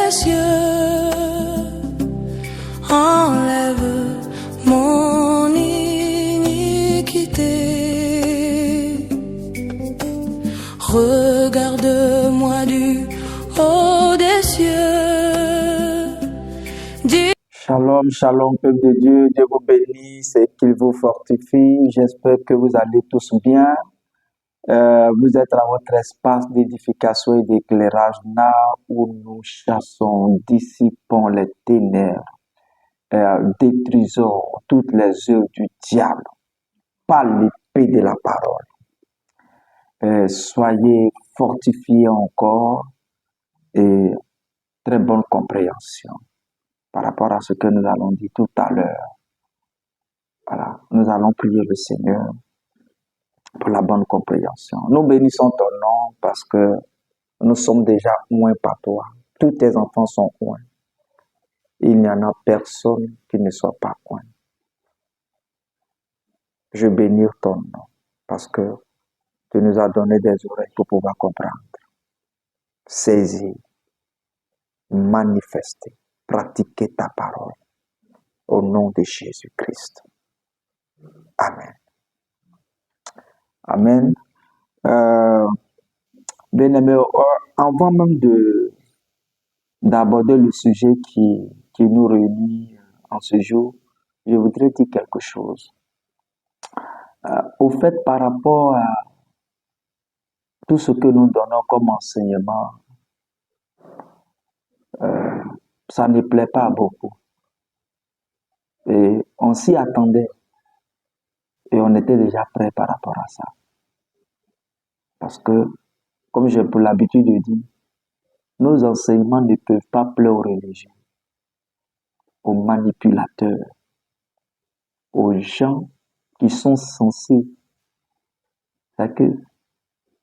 des cieux, enlève mon iniquité. Regarde-moi du haut des cieux. Shalom, shalom, peuple de Dieu. Dieu vous bénisse et qu'il vous fortifie. J'espère que vous allez tous bien. Vous êtes à votre espace d'édification et d'éclairage, là où nous chassons, dissipons les ténèbres, détruisons toutes les œuvres du diable par l'épée de la parole. Soyez fortifiés encore et très bonne compréhension par rapport à ce que nous allons dire tout à l'heure. Voilà, nous allons prier le Seigneur pour la bonne compréhension. Nous bénissons ton nom parce que nous sommes déjà oints par toi. Tous tes enfants sont oints. Il n'y en a personne qui ne soit pas oint. Je bénis ton nom parce que tu nous as donné des oreilles pour pouvoir comprendre, saisir, manifester, pratiquer ta parole. Au nom de Jésus-Christ. Amen. Amen. Bien-aimés, avant même d'aborder le sujet qui nous réunit en ce jour, je voudrais dire quelque chose. Au fait, par rapport à tout ce que nous donnons comme enseignement, ça ne plaît pas à beaucoup. Et on s'y attendait. Et on était déjà prêt par rapport à ça. Parce que, comme j'ai pour l'habitude de dire, nos enseignements ne peuvent pas plaire aux religieux, aux manipulateurs, aux gens qui sont censés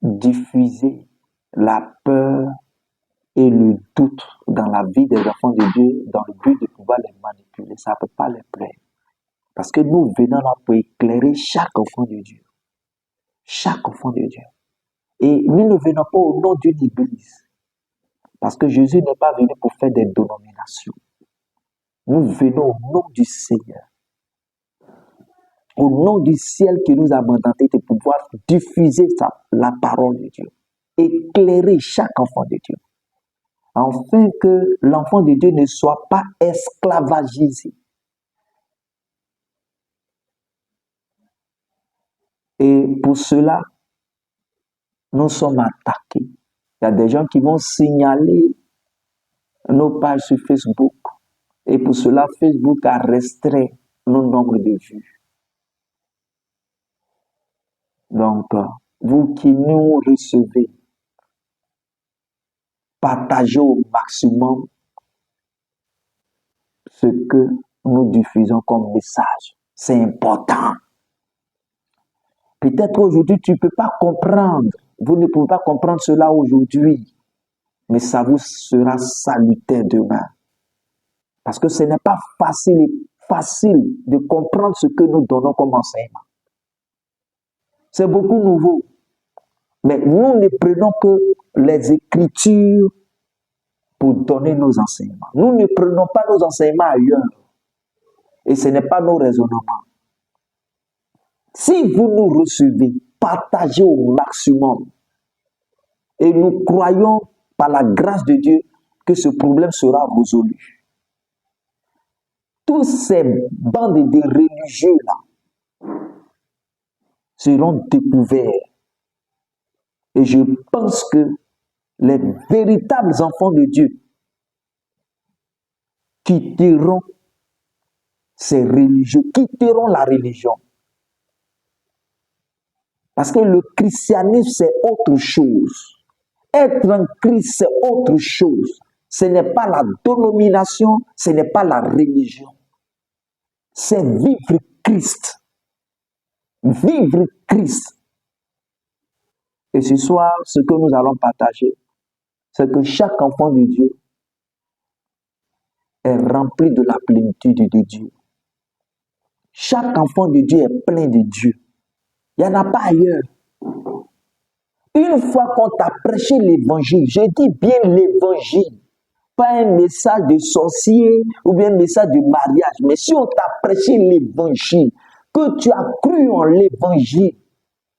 diffuser la peur et le doute dans la vie des enfants de Dieu dans le but de pouvoir les manipuler. Ça ne peut pas les plaire. Parce que nous venons là pour éclairer chaque enfant de Dieu. Chaque enfant de Dieu. Et nous ne venons pas au nom d'une église. Parce que Jésus n'est pas venu pour faire des dénominations. Nous venons au nom du Seigneur. Au nom du ciel qui nous a mandaté de pouvoir diffuser la parole de Dieu. Éclairer chaque enfant de Dieu. Afin que l'enfant de Dieu ne soit pas esclavagisé. Et pour cela, nous sommes attaqués. Il y a des gens qui vont signaler nos pages sur Facebook. Et pour cela, Facebook a restreint nos nombres de vues. Donc, vous qui nous recevez, partagez au maximum ce que nous diffusons comme message. C'est important. Peut-être aujourd'hui, tu ne peux pas comprendre. Vous ne pouvez pas comprendre cela aujourd'hui. Mais ça vous sera salutaire demain. Parce que ce n'est pas facile de comprendre ce que nous donnons comme enseignement. C'est beaucoup nouveau. Mais nous ne prenons que les Écritures pour donner nos enseignements. Nous ne prenons pas nos enseignements ailleurs. Et ce n'est pas nos raisonnements. Si vous nous recevez, partagez au maximum. Et nous croyons par la grâce de Dieu que ce problème sera résolu. Tous ces bandes de religieux-là seront découverts. Et je pense que les véritables enfants de Dieu quitteront ces religieux, quitteront la religion. Parce que le christianisme, c'est autre chose. Être en Christ, c'est autre chose. Ce n'est pas la dénomination, ce n'est pas la religion. C'est vivre Christ. Vivre Christ. Et ce soir, ce que nous allons partager, c'est que chaque enfant de Dieu est rempli de la plénitude de Dieu. Chaque enfant de Dieu est plein de Dieu. Il n'y en a pas ailleurs. Une fois qu'on t'a prêché l'évangile, je dis bien l'évangile, pas un message de sorcier ou bien un message de mariage. Mais si on t'a prêché l'évangile, que tu as cru en l'évangile,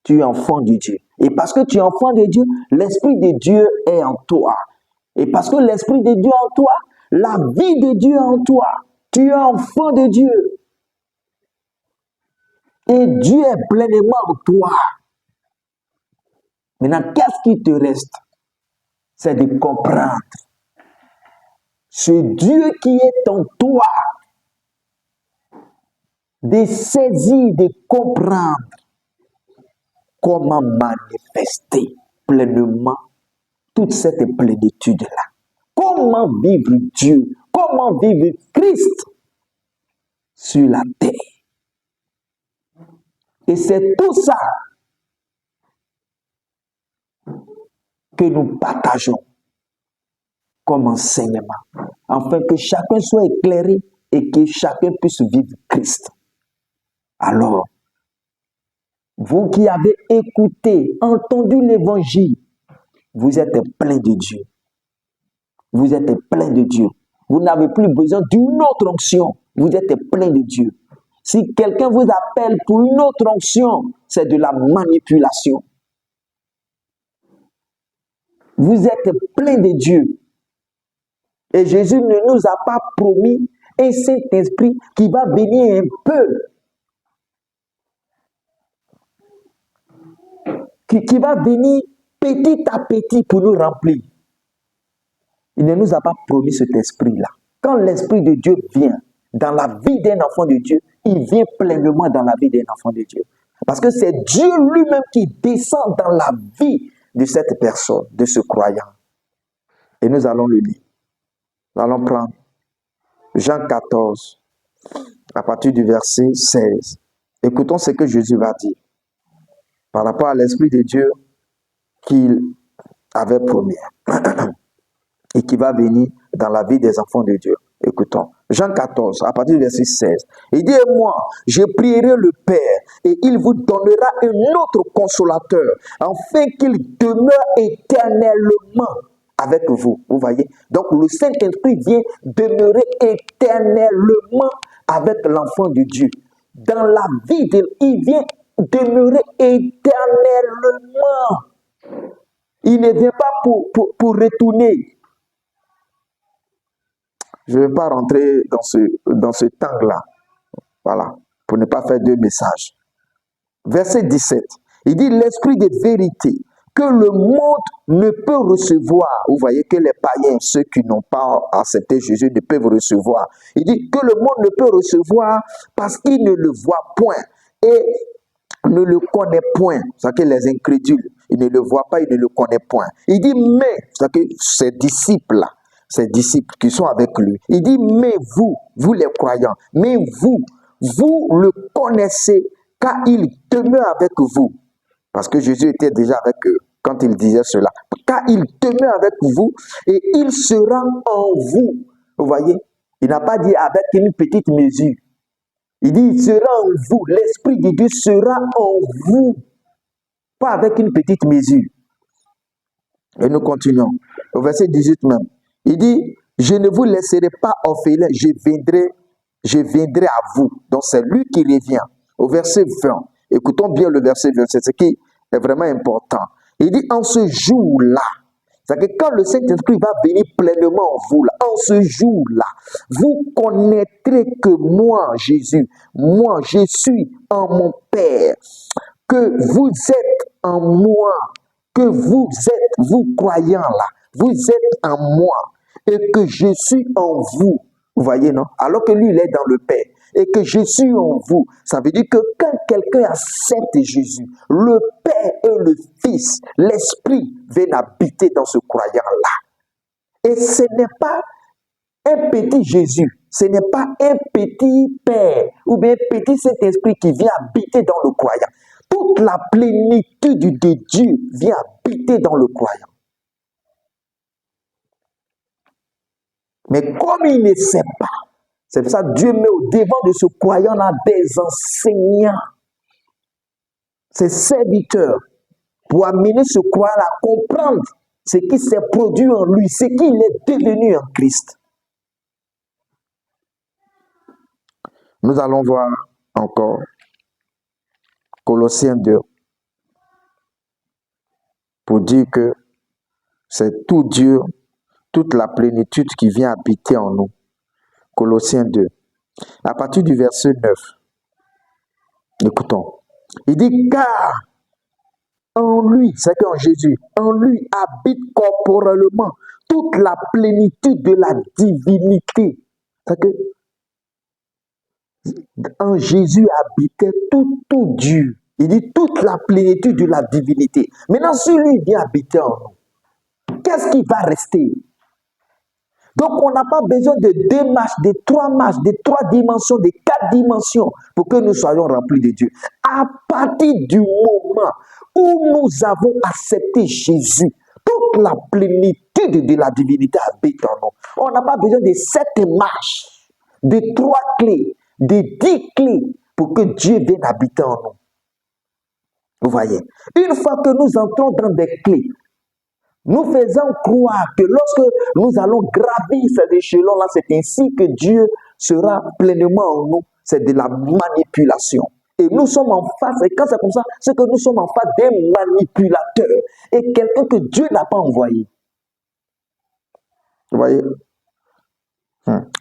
tu es enfant de Dieu. Et parce que tu es enfant de Dieu, l'Esprit de Dieu est en toi. Et parce que l'Esprit de Dieu est en toi, la vie de Dieu est en toi. Tu es enfant de Dieu. Et Dieu est pleinement en toi. Maintenant, qu'est-ce qui te reste? C'est de comprendre. Ce Dieu qui est en toi, de saisir, de comprendre comment manifester pleinement toute cette plénitude-là. Comment vivre Dieu, comment vivre Christ sur la terre. Et c'est tout ça que nous partageons comme enseignement, afin que chacun soit éclairé et que chacun puisse vivre Christ. Alors, vous qui avez écouté, entendu l'évangile, vous êtes plein de Dieu. Vous êtes plein de Dieu. Vous n'avez plus besoin d'une autre onction. Vous êtes plein de Dieu. Si quelqu'un vous appelle pour une autre onction, c'est de la manipulation. Vous êtes plein de Dieu. Et Jésus ne nous a pas promis un Saint-Esprit qui va venir un peu, qui va venir petit à petit pour nous remplir. Il ne nous a pas promis cet esprit-là. Quand l'Esprit de Dieu vient dans la vie d'un enfant de Dieu, il vient pleinement dans la vie d'un enfant de Dieu. Parce que c'est Dieu lui-même qui descend dans la vie de cette personne, de ce croyant. Et nous allons le lire. Nous allons prendre Jean 14, à partir du verset 16. Écoutons ce que Jésus va dire par rapport à l'Esprit de Dieu qu'il avait promis et qui va venir dans la vie des enfants de Dieu. Écoutons. Jean 14, à partir du verset 16. Il dit, moi, je prierai le Père et il vous donnera un autre consolateur, afin qu'il demeure éternellement avec vous. Vous voyez? Donc, le Saint-Esprit vient demeurer éternellement avec l'enfant de Dieu. Dans la vie, il vient demeurer éternellement. Il ne vient pas pour retourner. Je ne vais pas rentrer dans ce temps-là. Voilà, pour ne pas faire deux messages. Verset 17. Il dit, l'esprit de vérité que le monde ne peut recevoir. Vous voyez que les païens, ceux qui n'ont pas accepté Jésus, ne peuvent recevoir. Il dit que le monde ne peut recevoir parce qu'il ne le voit point et ne le connaît point. C'est-à-dire que les incrédules, ils ne le voient pas, ils ne le connaissent point. Il dit, mais, c'est-à-dire que ces disciples-là, ses disciples qui sont avec lui. Il dit, mais vous les croyants, mais vous le connaissez car il demeure avec vous. Parce que Jésus était déjà avec eux quand il disait cela. Car il demeure avec vous et il sera en vous. Vous voyez, il n'a pas dit avec une petite mesure. Il dit, il sera en vous. L'Esprit de Dieu sera en vous. Pas avec une petite mesure. Et nous continuons. Au verset 18 même. Il dit, je ne vous laisserai pas orphelins, je viendrai à vous. Donc c'est lui qui revient. Au verset 20, écoutons bien le verset 20, c'est ce qui est vraiment important. Il dit, en ce jour-là, c'est-à-dire que quand le Saint-Esprit va venir pleinement en vous, là, en ce jour-là, vous connaîtrez que moi, Jésus, moi, je suis en mon Père, que vous êtes en moi, que vous êtes, vous croyants là, vous êtes en moi et que je suis en vous. Vous voyez, non? Alors que lui, il est dans le Père et que je suis en vous. Ça veut dire que quand quelqu'un accepte Jésus, le Père et le Fils, l'Esprit viennent habiter dans ce croyant-là. Et ce n'est pas un petit Jésus, ce n'est pas un petit Père ou bien un petit Saint-Esprit qui vient habiter dans le croyant. Toute la plénitude de Dieu vient habiter dans le croyant. Mais comme il ne sait pas, c'est pour ça que Dieu met au devant de ce croyant-là des enseignants, ses serviteurs, pour amener ce croyant à comprendre ce qui s'est produit en lui, ce qu'il est devenu en Christ. Nous allons voir encore Colossiens 2 pour dire que c'est tout Dieu, toute la plénitude qui vient habiter en nous. Colossiens 2. À partir du verset 9, écoutons. Il dit, car en lui, c'est qu'en Jésus, en lui habite corporellement toute la plénitude de la divinité. C'est que en Jésus habitait tout Dieu. Il dit toute la plénitude de la divinité. Maintenant, celui vient habiter en nous. Qu'est-ce qui va rester? Donc, on n'a pas besoin de 2 marches, de 3 marches, de 3 dimensions, de 4 dimensions pour que nous soyons remplis de Dieu. À partir du moment où nous avons accepté Jésus, toute la plénitude de la divinité habite en nous. On n'a pas besoin de 7 marches, de 3 clés, de 10 clés pour que Dieu vienne habiter en nous. Vous voyez, une fois que nous entrons dans des clés, nous faisons croire que lorsque nous allons gravir ces échelons-là, c'est ainsi que Dieu sera pleinement en nous. C'est de la manipulation. Et nous sommes en face, et quand c'est comme ça, c'est que nous sommes en face des manipulateurs et quelqu'un que Dieu n'a pas envoyé. Vous voyez?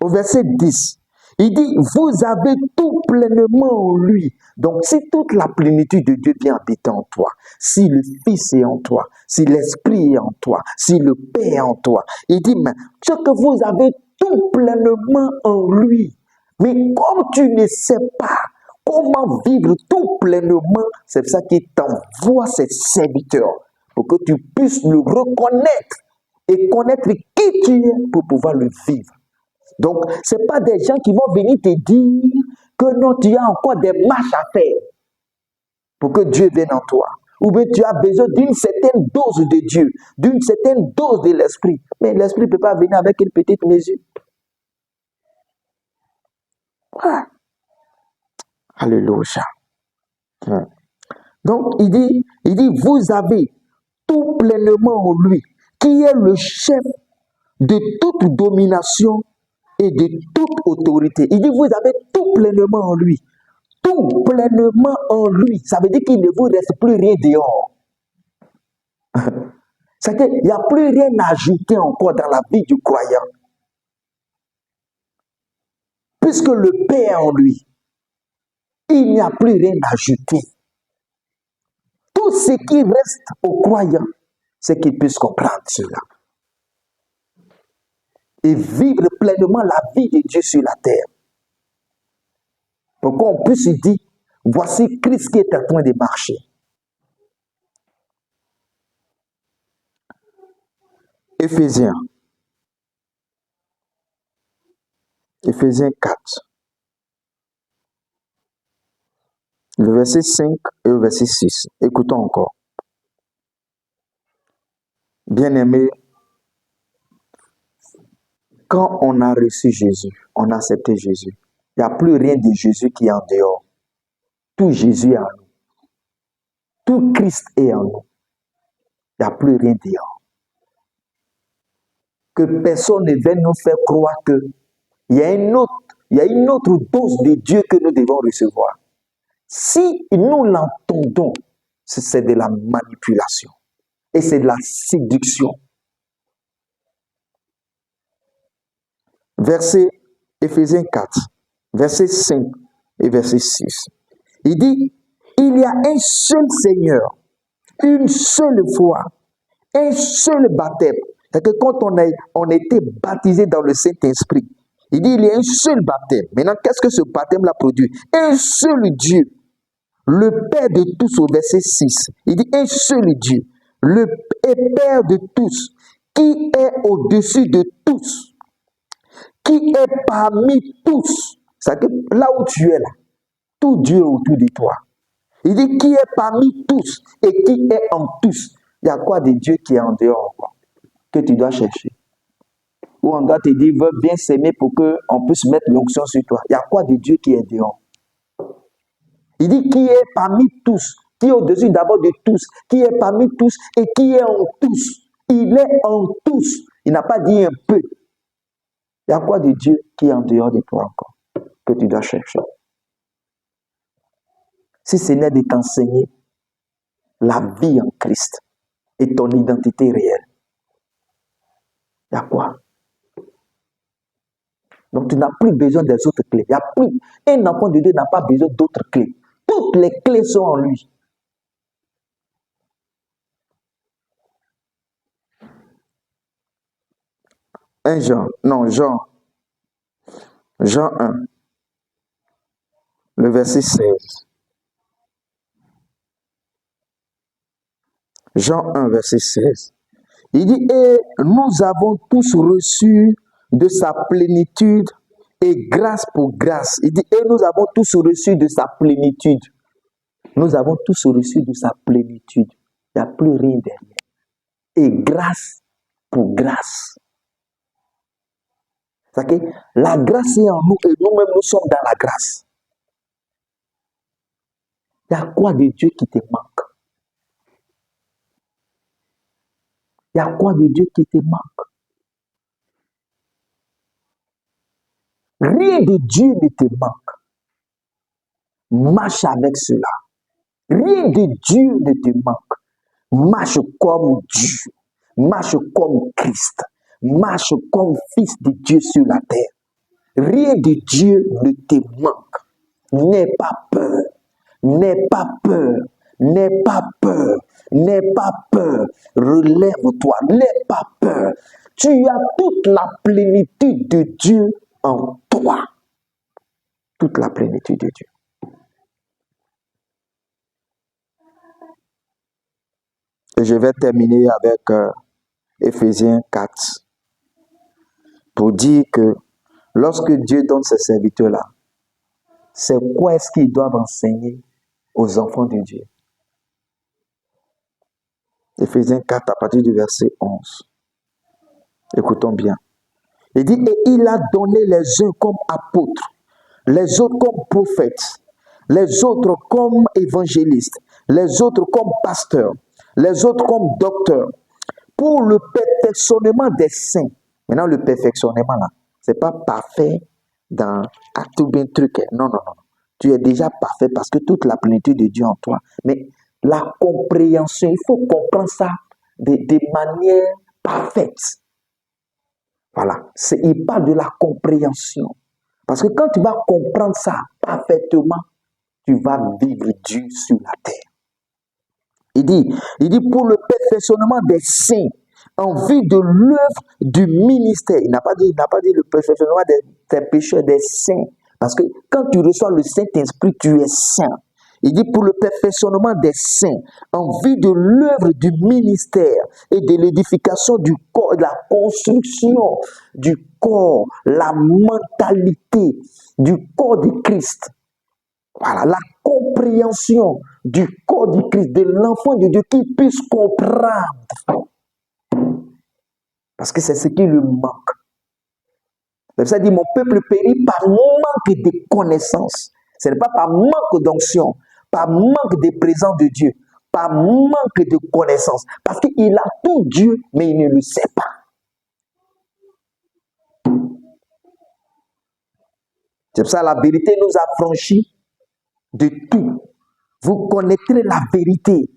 Au verset 10, il dit, vous avez tout pleinement en lui. Donc, si toute la plénitude de Dieu vient habiter en toi, si le Fils est en toi, si l'Esprit est en toi, si le Père est en toi, il dit, mais ce que vous avez tout pleinement en lui. Mais comme tu ne sais pas comment vivre tout pleinement, c'est ça qui t'envoie ses serviteurs, pour que tu puisses le reconnaître et connaître qui tu es pour pouvoir le vivre. Donc, ce n'est pas des gens qui vont venir te dire que non, tu as encore des marches à faire pour que Dieu vienne en toi. Ou bien tu as besoin d'une certaine dose de Dieu, d'une certaine dose de l'Esprit. Mais l'Esprit ne peut pas venir avec une petite mesure. Ah. Alléluia. Donc, il dit, vous avez tout pleinement en lui, qui est le chef de toute domination et de toute autorité. Il dit, vous avez tout pleinement en lui. Tout pleinement en lui. Ça veut dire qu'il ne vous reste plus rien dehors. C'est-à-dire qu'il n'y a plus rien à ajouter encore dans la vie du croyant. Puisque le Père est en lui, il n'y a plus rien à ajouter. Tout ce qui reste au croyant, c'est qu'il puisse comprendre cela. Et vivre pleinement la vie de Dieu sur la terre. Pour qu'on puisse dire, voici Christ qui est en train de marcher. Éphésiens 4. Le verset 5 et le verset 6. Écoutons encore. Bien-aimés, quand on a reçu Jésus, on a accepté Jésus, il n'y a plus rien de Jésus qui est en dehors. Tout Jésus est en nous. Tout Christ est en nous. Il n'y a plus rien dehors. Que personne ne vienne nous faire croire qu'il y a une autre dose de Dieu que nous devons recevoir. Si nous l'entendons, c'est de la manipulation. Et c'est de la séduction. Verset Éphésiens 4, verset 5 et verset 6. Il dit, il y a un seul Seigneur, une seule foi, un seul baptême. C'est-à-dire que quand on était baptisé dans le Saint-Esprit, il dit, il y a un seul baptême. Maintenant, qu'est-ce que ce baptême-là produit? Un seul Dieu, le Père de tous, au verset 6. Il dit, un seul Dieu, le Père de tous, qui est au-dessus de tous, qui est parmi tous. C'est-à-dire que là où tu es là, tout Dieu est autour de toi. Il dit qui est parmi tous et qui est en tous. Il y a quoi de Dieu qui est en dehors quoi, que tu dois chercher? Ou on doit te dire, veux bien s'aimer pour qu'on puisse mettre l'onction sur toi. Il y a quoi de Dieu qui est dehors? Il dit qui est parmi tous, qui est au-dessus d'abord de tous, qui est parmi tous et qui est en tous. Il est en tous. Il n'a pas dit un peu. Il y a quoi de Dieu qui est en dehors de toi encore, que tu dois chercher? Si ce n'est de t'enseigner la vie en Christ et ton identité réelle, il y a quoi? Donc tu n'as plus besoin des autres clés. Il y a plus. Un enfant de Dieu n'a pas besoin d'autres clés. Toutes les clés sont en lui. Jean 1, le verset 16. Jean 1, verset 16. Il dit, et nous avons tous reçu de sa plénitude et grâce pour grâce. Il dit, et nous avons tous reçu de sa plénitude. Nous avons tous reçu de sa plénitude. Il n'y a plus rien derrière. Et grâce pour grâce. C'est-à-dire que la grâce est en nous et nous-mêmes nous sommes dans la grâce. Il y a quoi de Dieu qui te manque? Il y a quoi de Dieu qui te manque? Rien de Dieu ne te manque. Marche avec cela. Rien de Dieu ne te manque. Marche comme Dieu. Marche comme Christ. Marche comme fils de Dieu sur la terre. Rien de Dieu ne te manque. N'aie pas peur. N'aie pas peur. N'aie pas peur. N'aie pas peur. Relève-toi. N'aie pas peur. Tu as toute la plénitude de Dieu en toi. Toute la plénitude de Dieu. Et je vais terminer avec Éphésiens 4 pour dire que lorsque Dieu donne ces serviteurs-là, c'est quoi est-ce qu'ils doivent enseigner aux enfants de Dieu? Éphésiens 4 à partir du verset 11. Écoutons bien. Il dit, et il a donné les uns comme apôtres, les autres comme prophètes, les autres comme évangélistes, les autres comme pasteurs, les autres comme docteurs, pour le perfectionnement des saints. Maintenant, le perfectionnement, là, ce n'est pas parfait dans tout bien truc. Non. Tu es déjà parfait parce que toute la plénitude de Dieu en toi. Mais la compréhension, il faut comprendre ça de manière parfaite. Voilà. Il parle de la compréhension. Parce que quand tu vas comprendre ça parfaitement, tu vas vivre Dieu sur la terre. Il dit pour le perfectionnement des saints, en vue de l'œuvre du ministère. Il n'a pas dit le perfectionnement des pécheurs, des saints. Parce que quand tu reçois le Saint-Esprit, tu es saint. Il dit pour le perfectionnement des saints, en vue de l'œuvre du ministère et de l'édification du corps, de la construction du corps, la mentalité du corps de Christ. Voilà, la compréhension du corps de Christ, de l'enfant de Dieu, qu'il puisse comprendre. Parce que c'est ce qui lui manque. Ça dit, mon peuple périt par manque de connaissance. Ce n'est pas par manque d'onction, par manque de présence de Dieu, par manque de connaissance. Parce qu'il a tout Dieu, mais il ne le sait pas. C'est pour ça que la vérité nous affranchit de tout. Vous connaîtrez la vérité.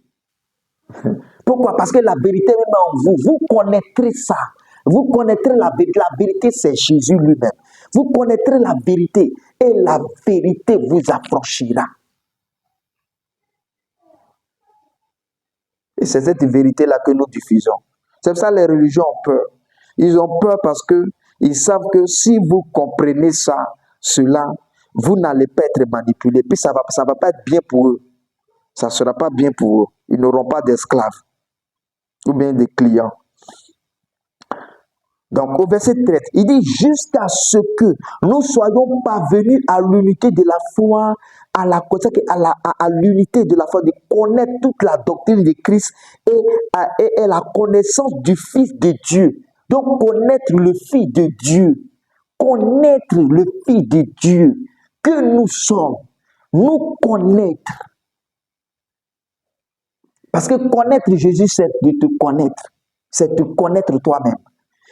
Pourquoi? Parce que la vérité même en vous. Vous connaîtrez ça. Vous connaîtrez la vérité. La vérité, c'est Jésus lui-même. Vous connaîtrez la vérité et la vérité vous affranchira. Et c'est cette vérité-là que nous diffusons. C'est pour ça que les religions ont peur. Ils ont peur parce qu'ils savent que si vous comprenez ça, cela, vous n'allez pas être manipulé. Puis ça va pas être bien pour eux. Ça ne sera pas bien pour eux. Ils n'auront pas d'esclaves ou bien des clients. Donc au verset 13, il dit jusqu'à ce que nous soyons parvenus à l'unité de la foi, à l'unité de la foi, de connaître toute la doctrine de Christ et la connaissance du Fils de Dieu. Donc connaître le Fils de Dieu, connaître le Fils de Dieu que nous sommes, nous connaître. Parce que connaître Jésus, c'est de te connaître. C'est te connaître toi-même.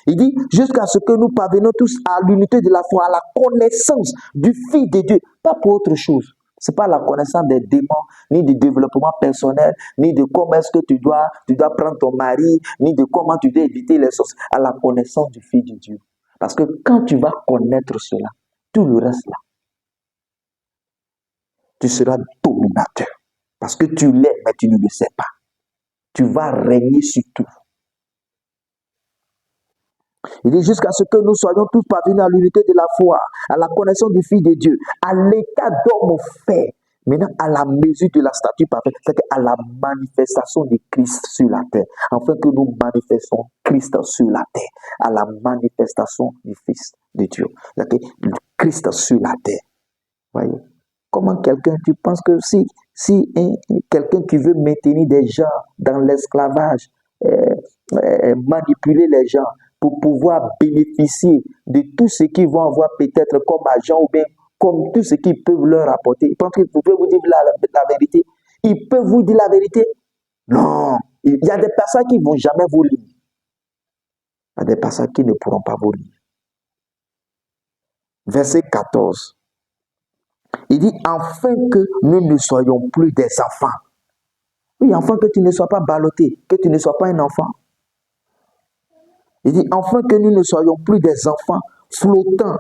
Il dit, jusqu'à ce que nous parvenions tous à l'unité de la foi, à la connaissance du Fils de Dieu. Pas pour autre chose. Ce n'est pas la connaissance des démons, ni du développement personnel, ni de comment est-ce que tu dois prendre ton mari, ni de comment tu dois éviter les choses. À la connaissance du Fils de Dieu. Parce que quand tu vas connaître cela, tout le reste là, tu seras dominateur. Parce que tu l'es, mais tu ne le sais pas. Tu vas régner sur tout. Il dit jusqu'à ce que nous soyons tous parvenus à l'unité de la foi, à la connaissance du Fils de Dieu, à l'état d'homme fait, maintenant à la mesure de la stature parfaite, c'est-à-dire à la manifestation de Christ sur la terre, afin que nous manifestons Christ sur la terre, à la manifestation du Fils de Dieu, c'est-à-dire Christ sur la terre. Voyez? Comment quelqu'un, tu penses que si quelqu'un qui veut maintenir des gens dans l'esclavage, manipuler les gens pour pouvoir bénéficier de tout ce qu'ils vont avoir peut-être comme argent ou bien comme tout ce qu'ils peuvent leur apporter, ils pensent qu'ils peuvent vous dire la vérité. Ils peuvent vous dire la vérité? Non. Il y a des personnes qui ne vont jamais vous lire. Il y a des personnes qui ne pourront pas vous lire. Verset 14. Il dit, afin que nous ne soyons plus des enfants. Oui, afin que tu ne sois pas ballotté, que tu ne sois pas un enfant. Il dit, afin que nous ne soyons plus des enfants flottants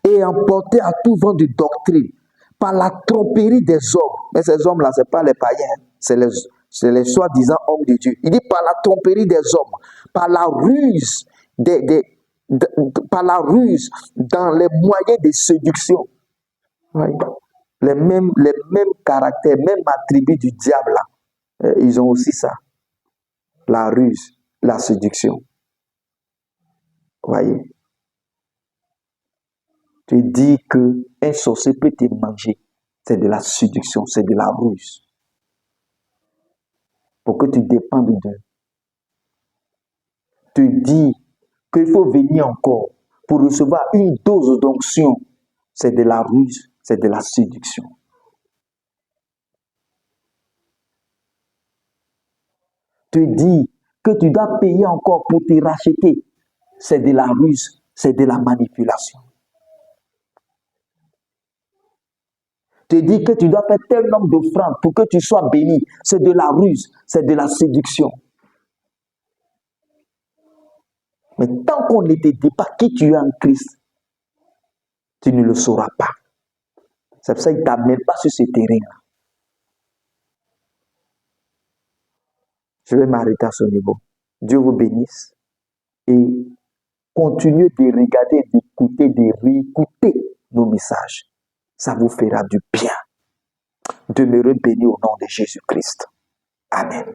et emportés à tout vent de doctrine par la tromperie des hommes. Mais ces hommes-là, ce n'est pas les païens, c'est les soi-disant hommes de Dieu. Il dit, par la tromperie des hommes, par la ruse, par la ruse dans les moyens de séduction. Oui. Les mêmes caractères, mêmes attributs du diable, là, ils ont aussi ça. La ruse, la séduction. Voyez. Tu dis qu'un sorcier peut te manger. C'est de la séduction, c'est de la ruse. Pour que tu dépendes d'eux. Tu dis qu'il faut venir encore pour recevoir une dose d'onction. C'est de la ruse, c'est de la séduction. Tu dis que tu dois payer encore pour te racheter. C'est de la ruse, c'est de la manipulation. Tu dis que tu dois faire tel nombre d'offrandes pour que tu sois béni. C'est de la ruse, c'est de la séduction. Mais tant qu'on ne te dit pas qui tu es en Christ, tu ne le sauras pas. C'est pour ça qu'il ne t'amène pas sur ce terrain-là. Je vais m'arrêter à ce niveau. Dieu vous bénisse. Et continuez de regarder, d'écouter, de réécouter nos messages. Ça vous fera du bien. Demeurez bénis au nom de Jésus-Christ. Amen.